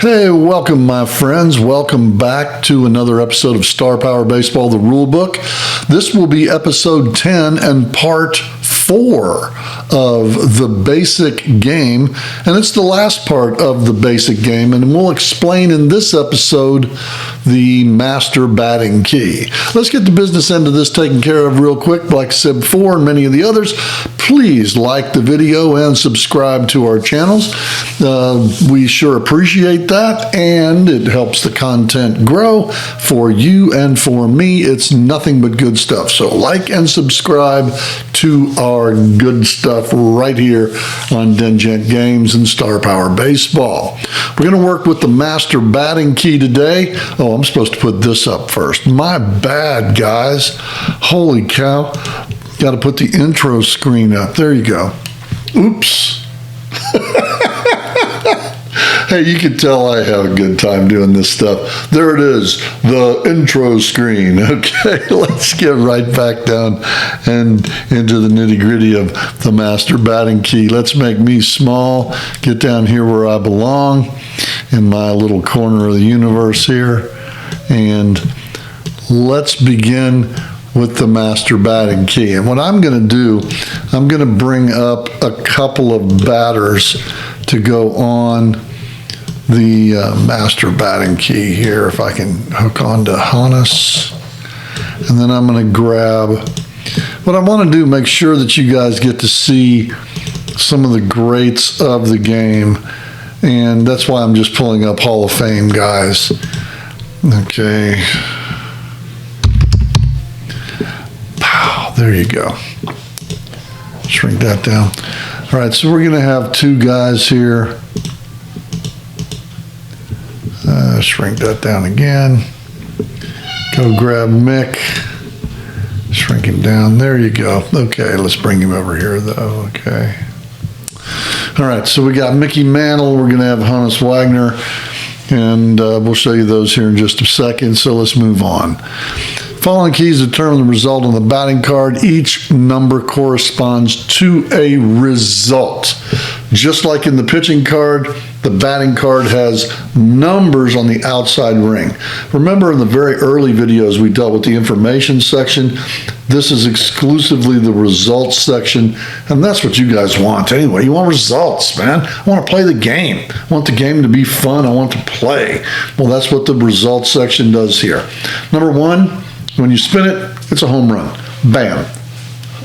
Hey, welcome, my friends. Welcome back to another episode of Star Power Baseball, the Rulebook. This will be episode 10 and part 4 of the basic game, and it's the last part of the basic game, and we'll explain in this episode the master batting key. Let's get the business end of this taken care of real quick. Like I said before, and many of the others, please like the video and subscribe to our channels. We sure appreciate that, and it helps the content grow for you and for me. It's nothing but good stuff. So like and subscribe to our good stuff right here on Dengent Games and Star Power Baseball. We're going to work with the master batting key today. Oh, I'm supposed to put this up first. My bad, guys. Holy cow. Got to put the intro screen up. There you go. Oops. Hey, you can tell I have a good time doing this stuff. There it is, the intro screen. Okay, let's get right back down and into the nitty-gritty of the master batting key. Let's make me small, get down here where I belong in my little corner of the universe here, and let's begin with the master batting key. And what I'm going to do, I'm going to bring up a couple of batters to go on the master batting key here, if I can hook on to Hannes. And then I'm going to grab, what I want to do, make sure that you guys get to see some of the greats of the game. And that's why I'm just pulling up Hall of Fame guys. Okay. Pow, there you go. Shrink that down. All right, so we're going to have two guys here. Shrink that down again. Go grab Mick. Shrink him down. There you go. Okay, let's bring him over here, though. Okay. All right, so we got Mickey Mantle. We're going to have Hannes Wagner, and we'll show you those here in just a second, so let's move on. Following keys determine the result on the batting card. Each number corresponds to a result. Just like in the pitching card, the batting card has numbers on the outside ring. Remember, in the very early videos, we dealt with the information section. This is exclusively the results section, and that's what you guys want anyway. You want results, man. I want to play the game. I want the game to be fun. I want to play. Well, that's what the results section does here. Number one, when you spin it, it's a home run. Bam.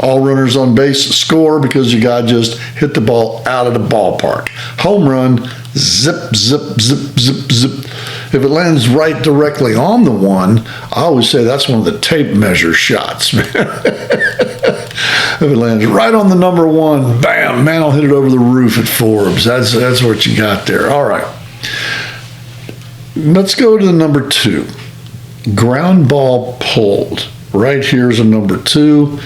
All runners on base score because your guy just hit the ball out of the ballpark. Home run, zip, zip, zip, zip, zip. If it lands right directly on the one, I always say that's one of the tape measure shots, man. If it lands right on the number one, bam, man, I'll hit it over the roof at Forbes. That's what you got there. All right. Let's go to the number 2. Ground ball pulled. Right here's a number 2.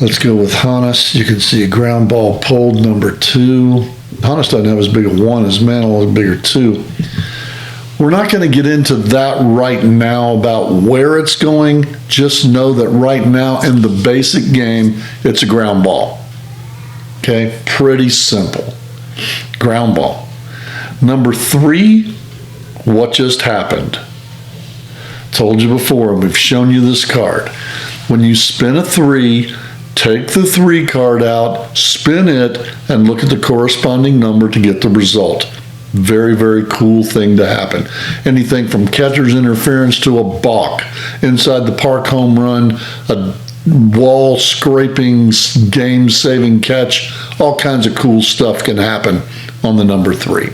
Let's go with Hannes. You can see a ground ball pulled, number 2. Hannes doesn't have as big a 1 as Mantle, has a bigger 2. We're not going to get into that right now about where it's going. Just know that right now in the basic game, it's a ground ball. Okay, pretty simple. Ground ball. Number 3, what just happened? Told you before, we've shown you this card. When you spin a 3, take the 3 card out, spin it, and look at the corresponding number to get the result. Very, very cool thing to happen. Anything from catcher's interference to a balk, inside the park home run, a wall scraping, game-saving catch, all kinds of cool stuff can happen on the number 3.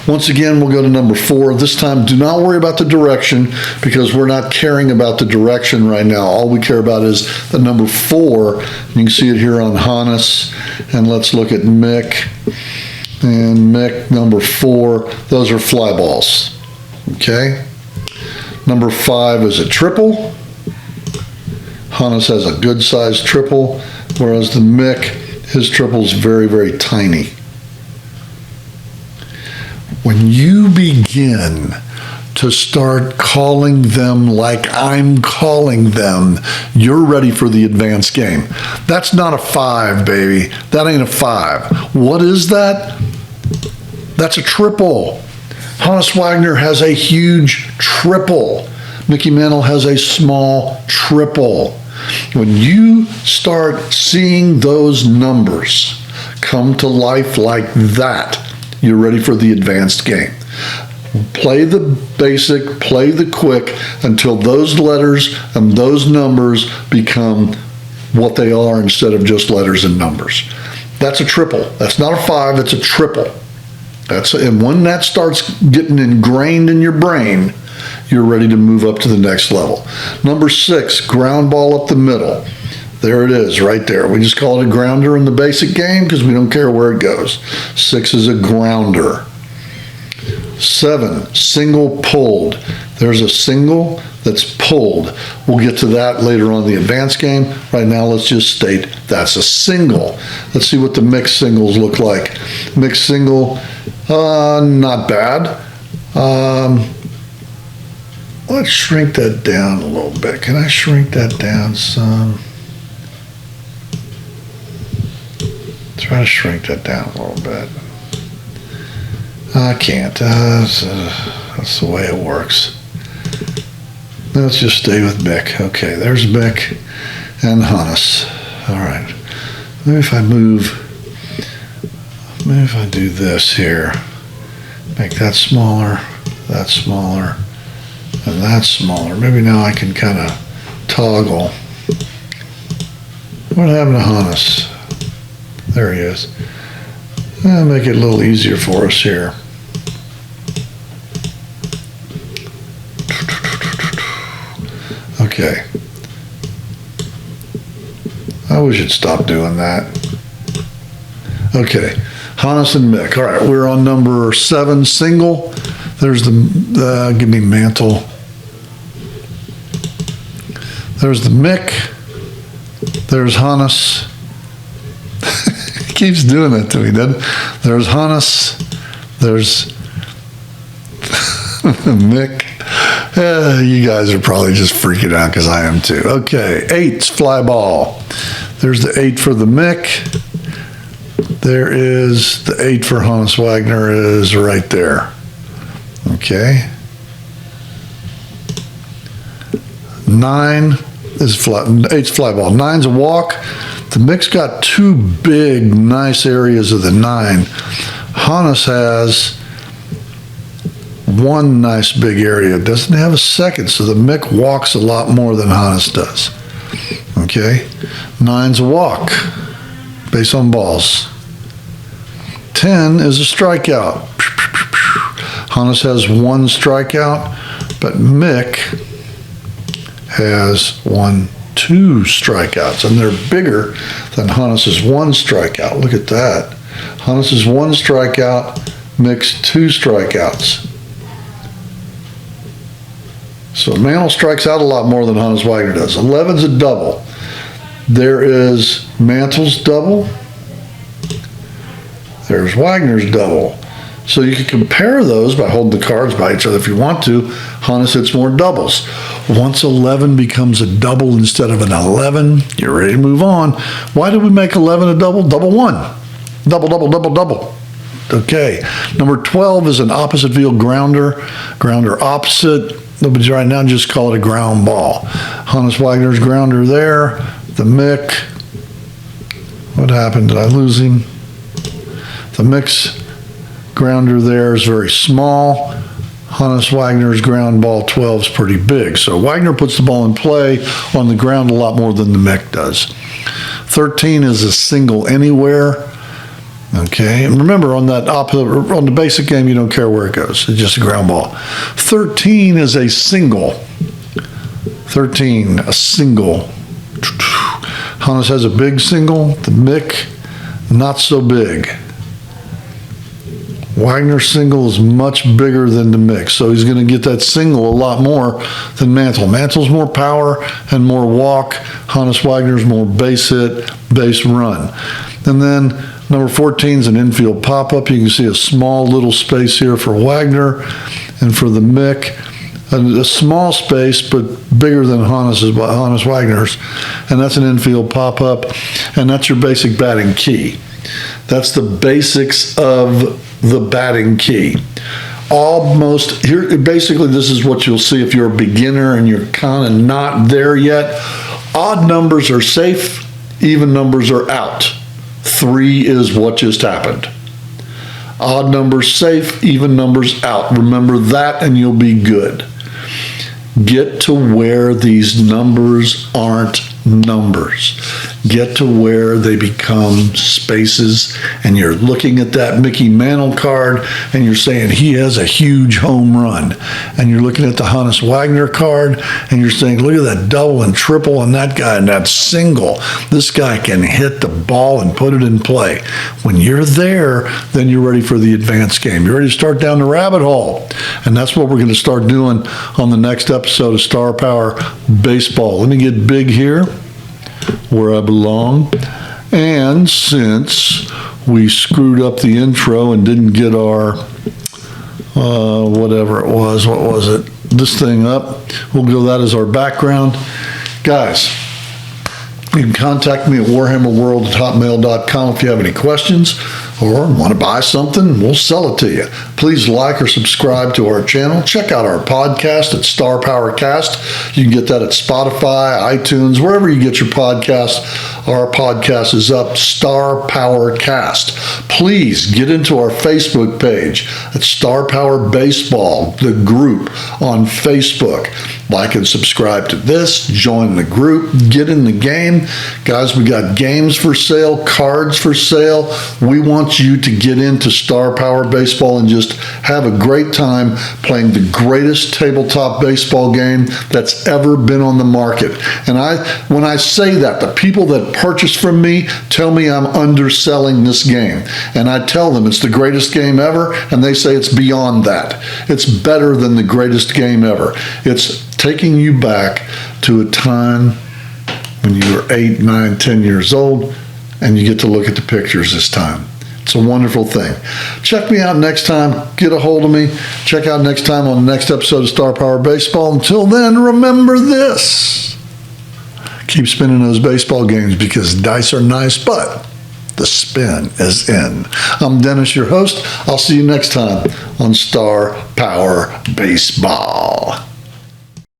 Once again, we'll go to number 4. This time, do not worry about the direction because we're not caring about the direction right now. All we care about is the number 4. You can see it here on Hannes. And let's look at Mick. And Mick, number 4. Those are fly balls. Okay? Number 5 is a triple. Hannes has a good-sized triple, whereas the Mick, his triple is very, very tiny. When you begin to start calling them like I'm calling them, you're ready for the advanced game. That's not a 5, baby. That ain't a 5. What is that? That's a triple. Hannes Wagner has a huge triple. Mickey Mantle has a small triple. When you start seeing those numbers come to life like that, you're ready for the advanced game. Play the basic, play the quick until those letters and those numbers become what they are instead of just letters and numbers. That's a triple. That's not a 5, it's a triple. And when that starts getting ingrained in your brain, you're ready to move up to the next level. Number 6, ground ball up the middle. There it is, right there. We just call it a grounder in the basic game because we don't care where it goes. 6 is a grounder. 7, single pulled. There's a single that's pulled. We'll get to that later on in the advanced game. Right now, let's just state that's a single. Let's see what the mixed singles look like. Mixed single, not bad. Let's shrink that down a little bit. Can I shrink that down some? Try to shrink that down a little bit. I can't. That's the way it works. Let's just stay with Mick. Okay, there's Mick and Hannes. All right. Maybe if I do this here, make that smaller, and that's smaller. Maybe now I can kind of toggle. What happened to Hannes? There he is. I'll make it a little easier for us here. Okay. I wish it'd stop doing that. Okay. Hannes and Mick. All right, we're on number 7, single. There's the give me Mantle. There's the Mick. There's Hannes. Keeps doing that to me, doesn't it? There's Hannes. There's Mick. You guys are probably just freaking out because I am too. Okay, 8's fly ball. There's the 8 for the Mick. There is the 8 for Hannes Wagner is right there. Okay. 9 is 8's fly ball. 9's a walk. The Mick's got 2 big, nice areas of the 9. Hannes has 1 nice big area. Doesn't have a second, so the Mick walks a lot more than Hannes does. Okay? 9's a walk, base on balls. 10 is a strikeout. Hannes has 1 strikeout, but Mick has 2 strikeouts, and they're bigger than Hannes's 1 strikeout. Look at that. Hannes's 1 strikeout, Mick's 2 strikeouts. So Mantle strikes out a lot more than Hannes Wagner does. 11's a double. There is Mantle's double. There's Wagner's double. So you can compare those by holding the cards by each other if you want to. Hannes hits more doubles. Once 11 becomes a double instead of an 11, you're ready to move on. Why did we make 11 a double? Double 1. Double, double, double, double. Okay. Number 12 is an opposite field grounder. Grounder opposite. But right now, just call it a ground ball. Hannes Wagner's grounder there. The Mick. What happened? Did I lose him? The Mick's grounder there is very small. Hannes Wagner's ground ball 12 is pretty big. So Wagner puts the ball in play on the ground a lot more than the Mick does. 13 is a single anywhere. Okay, and remember on the basic game, you don't care where it goes. It's just a ground ball. 13 is a single. 13, a single. Hannes has a big single. The Mick, not so big. Wagner's single is much bigger than the Mick, so he's going to get that single a lot more than Mantle. Mantle's more power and more walk. Hannes Wagner's more base hit, base run. And then number 14 is an infield pop-up. You can see a small little space here for Wagner, and for the Mick, a small space but bigger than Hannes Wagner's, and that's an infield pop-up, and that's your basic batting key. That's the basics of the batting key. Almost here, basically, this is what you'll see if you're a beginner and you're kind of not there yet. Odd numbers are safe, even numbers are out. 3 is what just happened. Odd numbers safe, even numbers out. Remember that and you'll be good. Get to where these numbers aren't numbers. Get to where they become spaces, and you're looking at that Mickey Mantle card and you're saying he has a huge home run, and you're looking at the Hannes Wagner card and you're saying, look at that double and triple on that guy and that single. This guy can hit the ball and put it in play. When you're there, then you're ready for the advanced game. You're ready to start down the rabbit hole, and that's what we're going to start doing on the next episode of Star Power Baseball. Let me get big here where I belong. And since we screwed up the intro and didn't get our whatever it was, what was it, this thing up, we'll go that as our background. Guys, you can contact me at warhammerworld@hotmail.com if you have any questions or want to buy something. We'll sell it to you. Please like or subscribe to our channel. Check out our podcast at Star Power Cast. You can get that at Spotify, iTunes, wherever you get your podcast. Our podcast is up, Star Power Cast. Please get into our Facebook page at Star Power Baseball, the group on Facebook. Like and subscribe to this, join the group, get in the game. Guys, we got games for sale, cards for sale. We want you to get into Star Power Baseball and just have a great time playing the greatest tabletop baseball game that's ever been on the market. And when I say that, the people that purchase from me tell me I'm underselling this game. And I tell them it's the greatest game ever, and they say it's beyond that. It's better than the greatest game ever. It's taking you back to a time when you were 8, 9, 10 years old, and you get to look at the pictures this time. It's a wonderful thing. Check me out next time. Get a hold of me. Check out next time on the next episode of Star Power Baseball. Until then, remember this. Keep spinning those baseball games because dice are nice, but the spin is in. I'm Dennis, your host. I'll see you next time on Star Power Baseball.